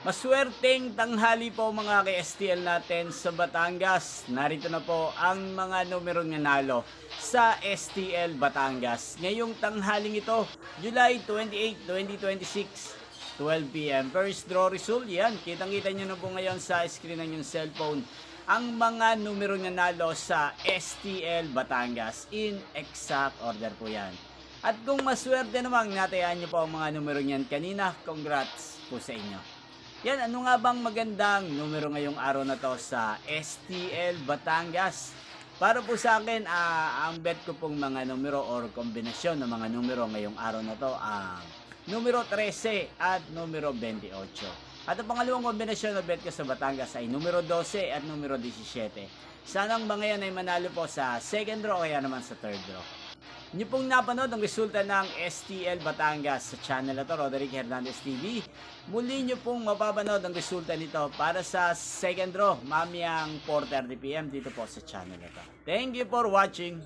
Maswerteng tanghali po mga ka-STL natin sa Batangas. Narito na po ang mga numerong nanalo sa STL Batangas. Ngayong tanghaling ito, July 28, 2026, 12 p.m. First draw result, yan. Kitang-kita nyo na po ngayon sa screen ng yung cellphone ang mga numerong nanalo sa STL Batangas. In exact order po yan. At kung maswerte naman, natayaan nyo po ang mga numero niyan kanina, congrats po sa inyo. Yan, ano nga bang magandang numero ngayong araw na to sa STL Batangas? Para po sa akin, ang bet ko pong mga numero or kombinasyon ng mga numero ngayong araw na to ang numero 13 at numero 28. At ang pangalawang kombinasyon na bet ko sa Batangas ay numero 12 at numero 17. Sanang mga yan ay manalo po sa second draw o kaya naman sa third draw. Nyo pong napanood ang resulta ng STL Batangas sa channel na to, Roderick Hernandez TV. Muli nyo pong mapapanood ang resulta nito para sa second draw mamayang 4:30 p.m. dito po sa channel na to. Thank you for watching.